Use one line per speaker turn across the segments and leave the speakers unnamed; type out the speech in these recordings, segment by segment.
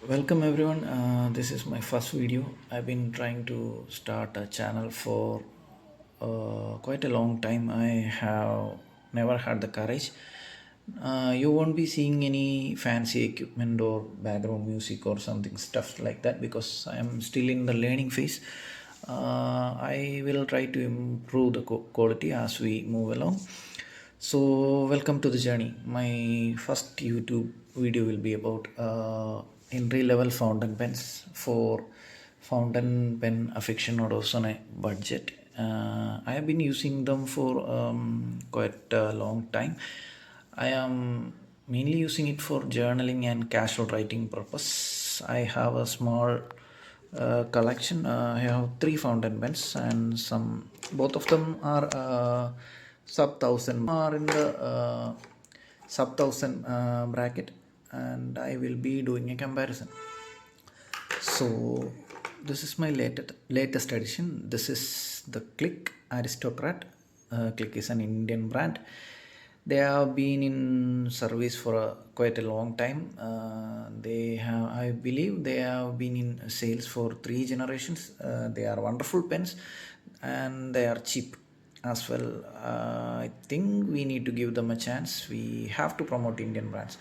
Welcome everyone. This is my first video. I've been trying to start a channel for quite a long time. I have never had the courage. You won't be seeing any fancy equipment or background music or something stuff like that because I am still in the learning phase. I will try to improve the quality as we move along. So, welcome to the journey. My first YouTube video will be about entry level fountain pens for fountain pen aficionados on a budget. I have been using them for quite a long time. I am mainly using it for journaling and casual writing purpose. I have a small collection. I have three fountain pens and some. Both of them are sub thousand. Are in the sub thousand bracket, and I will be doing a comparison. So this is my latest edition. This is the Click Aristocrat. Click is an Indian brand. They have been in service for quite a long time. I believe, they have been in sales for three generations. They are wonderful pens, and they are cheap as well. I think we need to give them a chance. We have to promote Indian brands.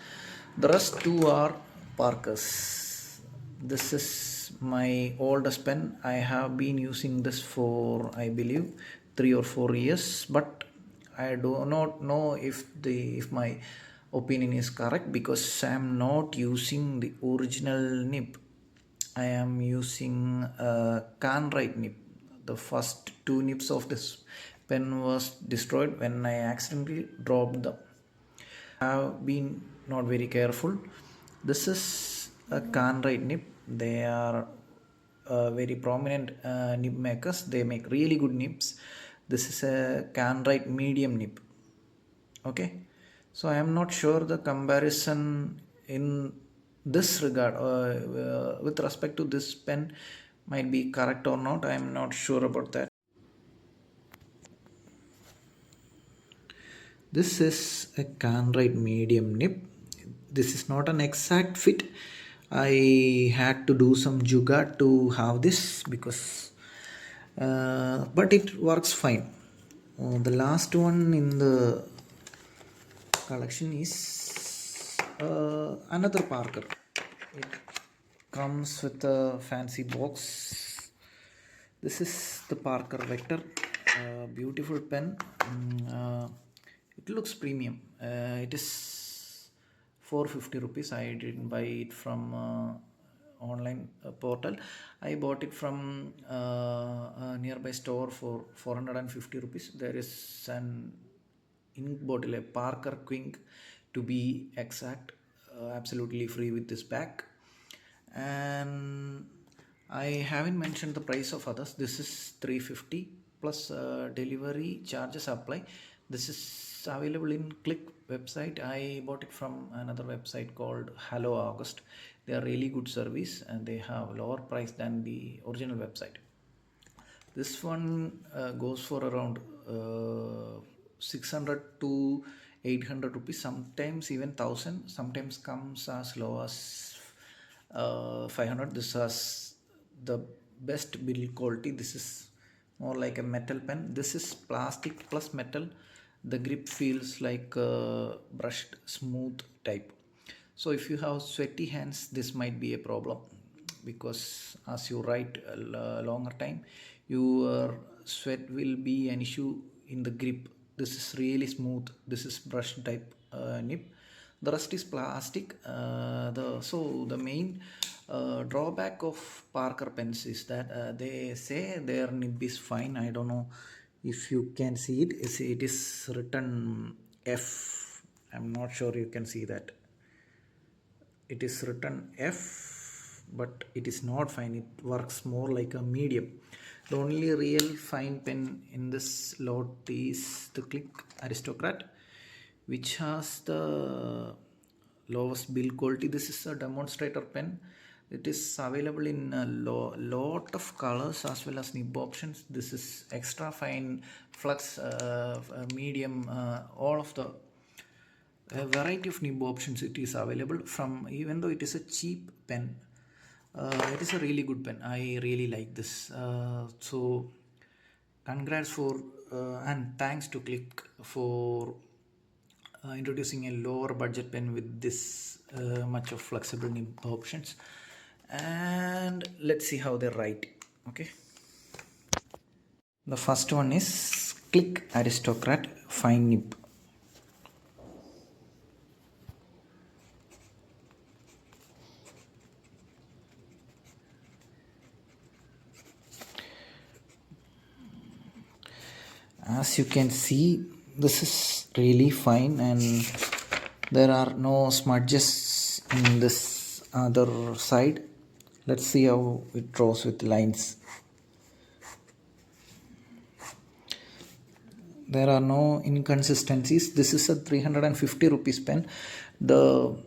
The rest two are Parkers. This is my oldest pen. I have been using this for, I believe, 3 or 4 years, but I do not know if my opinion is correct because I am not using the original nib. I am using a Canwright nib. The first two nibs of this pen was destroyed when I accidentally dropped them. Have been not very careful. This is a Canwright nib. They are very prominent nib makers. They make really good nibs. This is a Canwright medium nib. Okay, so I am not sure the comparison in this regard with respect to this pen might be correct or not. I am not sure about that. This is a Canwright medium nib. This is not an exact fit. I had to do some jugaad to have this because, but it works fine. The last one in the collection is another Parker. It comes with a fancy box. This is the Parker Vector, beautiful pen. It looks premium. It is 450 rupees. I didn't buy it from online portal. I bought it from a nearby store for 450 rupees. There is an ink bottle, a Parker Quink to be exact, absolutely free with this pack. And I haven't mentioned the price of others. This is 350 plus delivery charges apply. This is available in Click website. I bought it from another website called Hello August. They are really good service and they have lower price than the original website. This one goes for around 600 to 800 rupees, sometimes even 1000, sometimes comes as low as 500. This has the best build quality. This is more like a metal pen. This is plastic plus metal. The grip feels like brushed smooth type. So if you have sweaty hands, this might be a problem because as you write a longer time, your sweat will be an issue in the grip. This is really smooth. This is brush type nib. The rest is plastic. The main drawback of Parker pens is that they say their nib is fine. I don't know if you can see it. It is written F. I'm not sure you can see that. It is written F, but it is not fine. It works more like a medium. The only real fine pen in this lot is the Click Aristocrat, which has the lowest build quality. This is a demonstrator pen. It is available in a lot of colors as well as nib options. This is extra fine, flux, medium, all of the a variety of nib options it is available from. Even though it is a cheap pen, It is a really good pen. I really like this. So, congrats for and thanks to Click for introducing a lower budget pen with this much of flexible nib options. And let's see how they write. Okay. The first one is Click Aristocrat Fine Nib. As you can see, this is really fine and there are no smudges in this other side. Let's see how it draws with lines. There are no inconsistencies. This is a 350 rupees pen. The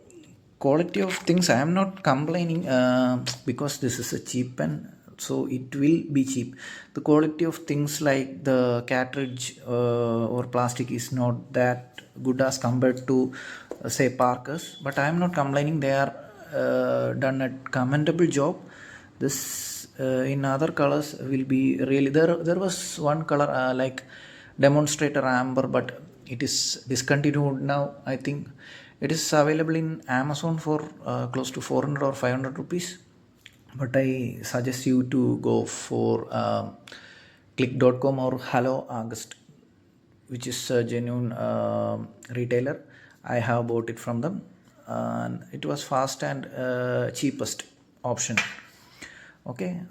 quality of things, I am not complaining because this is a cheap pen, so it will be cheap. The quality of things like the cartridge or plastic is not that good as compared to say Parker's, but I am not complaining. They are done a commendable job. This in other colors will be really there was one color like demonstrator amber, but it is discontinued now. I think it is available in Amazon for close to 400 or 500 rupees, but I suggest you to go for click.com or Hello August, which is a genuine retailer. I have bought it from them and it was fast and cheapest option. Okay,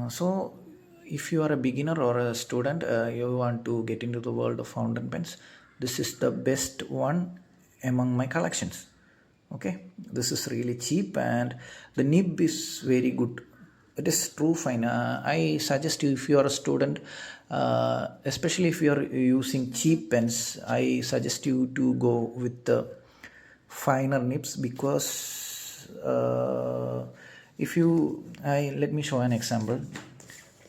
so if you are a beginner or a student, you want to get into the world of fountain pens, this is the best one among my collections. Okay, this is really cheap and the nib is very good. It is true fine. I suggest you, if you are a student, especially if you are using cheap pens, I suggest you to go with the finer nibs because if you let me show an example.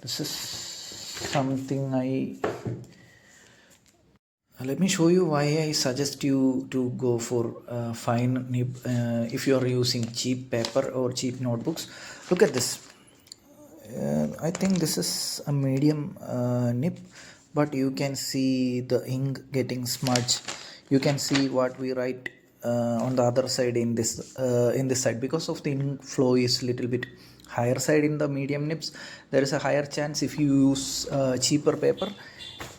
This is something I let me show you why I suggest you to go for fine nib if you are using cheap paper or cheap notebooks. Look at this. I think this is a medium nib, but you can see the ink getting smudged. You can see what we write on the other side in this side, because of the ink flow is little bit higher side in the medium nibs. There is a higher chance if you use cheaper paper,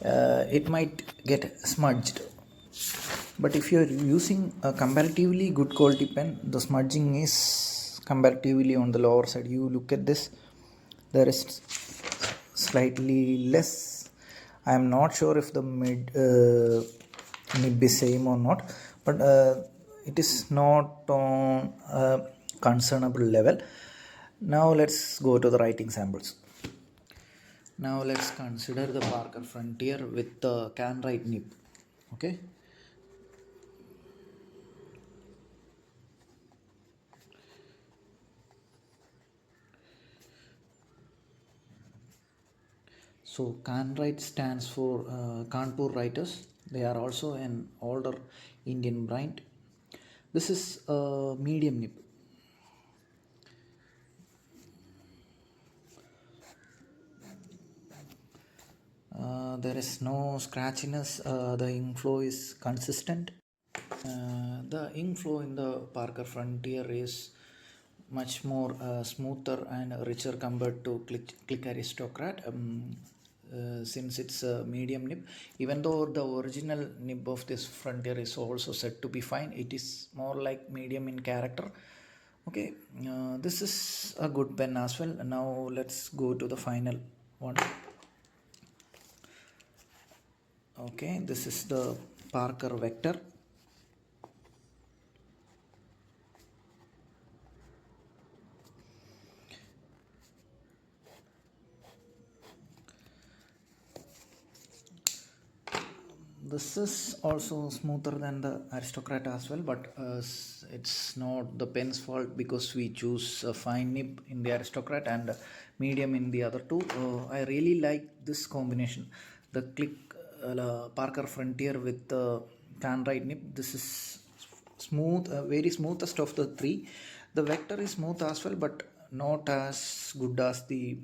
it might get smudged. But if you are using a comparatively good quality pen, the smudging is comparatively on the lower side. You look at this, there is slightly less. I am not sure if the mid nib is same or not, but it is not on a concernable level. Now let's go to the writing samples. Now let's consider the Parker Frontier with the can write nib. Okay. So Kanwright stands for Kanpur writers. They are also an older Indian brand. This is a medium nib. There is no scratchiness. The ink flow is consistent. The ink flow in the Parker Frontier is much more smoother and richer compared to Click Aristocrat. Since it's a medium nib, even though the original nib of this Frontier is also said to be fine, it is more like medium in character. Okay, this is a good pen as well. Now let's go to the final one. Okay, this is the Parker Vector. This is also smoother than the Aristocrat as well, but it's not the pen's fault because we choose a fine nib in the Aristocrat and medium in the other two. I really like this combination, the Click Parker Frontier with the Canwright nib. This is smooth, very smoothest of the three. The Vector is smooth as well, but not as good as the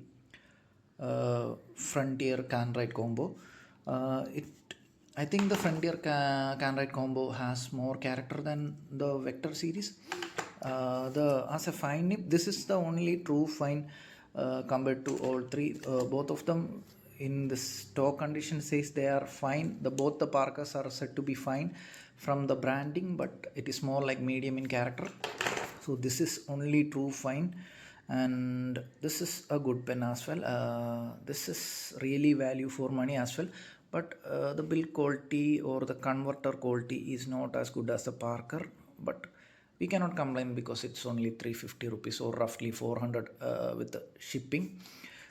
Frontier can write combo. It I think the Frontier can write combo has more character than the Vector series. The as a fine nip, this is the only true fine compared to all three. Both of them in the stock condition says they are fine. The both the Parkers are said to be fine from the branding, but it is more like medium in character. So this is only true fine, and this is a good pen as well. This is really value for money as well, but the build quality or the converter quality is not as good as the Parker, but we cannot complain because it's only 350 rupees or roughly 400 with the shipping.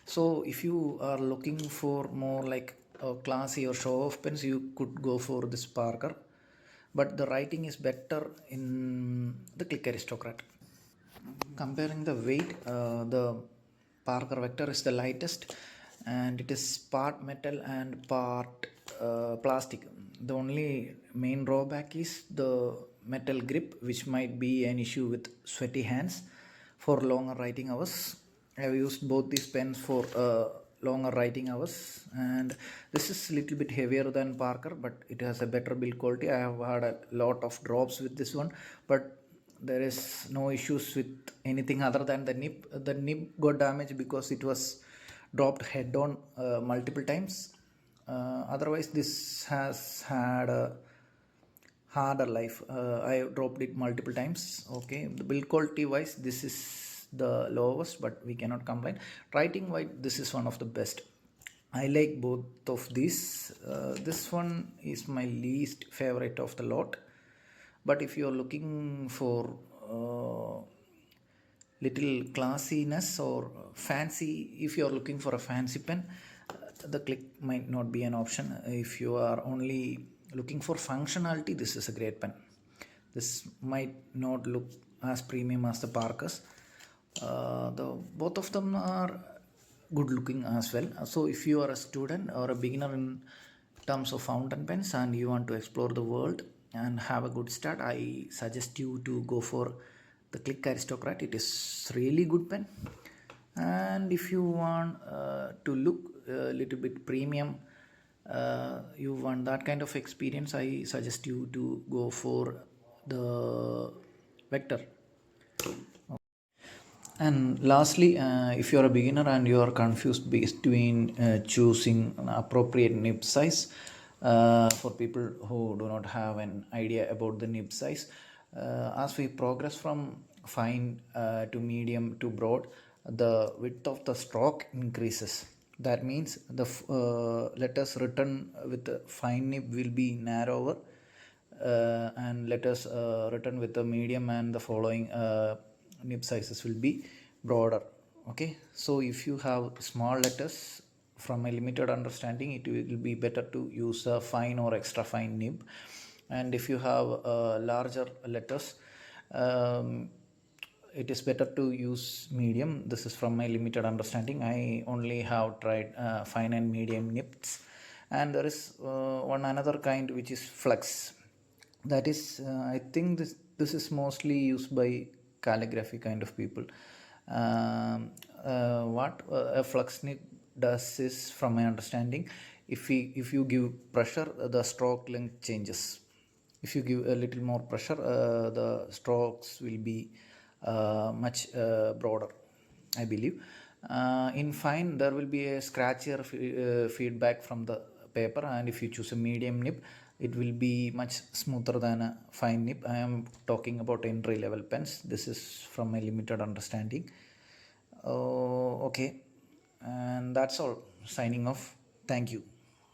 So if you are looking for more like a classy or show off pens, you could go for this Parker, but the writing is better in the Click Aristocrat. Comparing the weight, the Parker Vector is the lightest, and it is part metal and part plastic. The only main drawback is the metal grip, which might be an issue with sweaty hands for longer writing hours. I have used both these pens for longer writing hours, and this is a little bit heavier than Parker, but it has a better build quality. I have had a lot of drops with this one, but there is no issues with anything other than the nib. The nib got damaged because it was dropped head on multiple times. Otherwise this has had a harder life. I dropped it multiple times. Okay, the build quality wise this is the lowest, but we cannot complain. Writing wise this is one of the best. I like both of these. This one is my least favorite of the lot, but if you are looking for little classiness or fancy, if you are looking for a fancy pen, the Click might not be an option. If you are only looking for functionality, this is a great pen. This might not look as premium as the Parkers. The both of them are good looking as well. So if you are a student or a beginner in terms of fountain pens and you want to explore the world and have a good start, I suggest you to go for the Click Aristocrat. It is really good pen. And if you want to look a little bit premium, you want that kind of experience, I suggest you to go for the Vector. And lastly, if you are a beginner and you are confused between choosing an appropriate nib size, for people who do not have an idea about the nib size, as we progress from fine to medium to broad, the width of the stroke increases. That means the letters written with the fine nib will be narrower, and letters written with the medium and the following nib sizes will be broader. Okay, so if you have small letters, from a limited understanding, it will be better to use a fine or extra fine nib. And if you have larger letters, it is better to use medium. This is from my limited understanding. I only have tried fine and medium nibs, and there is one another kind which is flex. That is, I think this is mostly used by calligraphy kind of people. What a flux nib does is, from my understanding, if you give pressure, the stroke length changes. If you give a little more pressure, the strokes will be much broader, I believe. In fine, there will be a scratchier feedback from the paper, and if you choose a medium nib, it will be much smoother than a fine nib. I am talking about entry level pens. This is from my limited understanding. Okay, and that's all. Signing off. Thank you.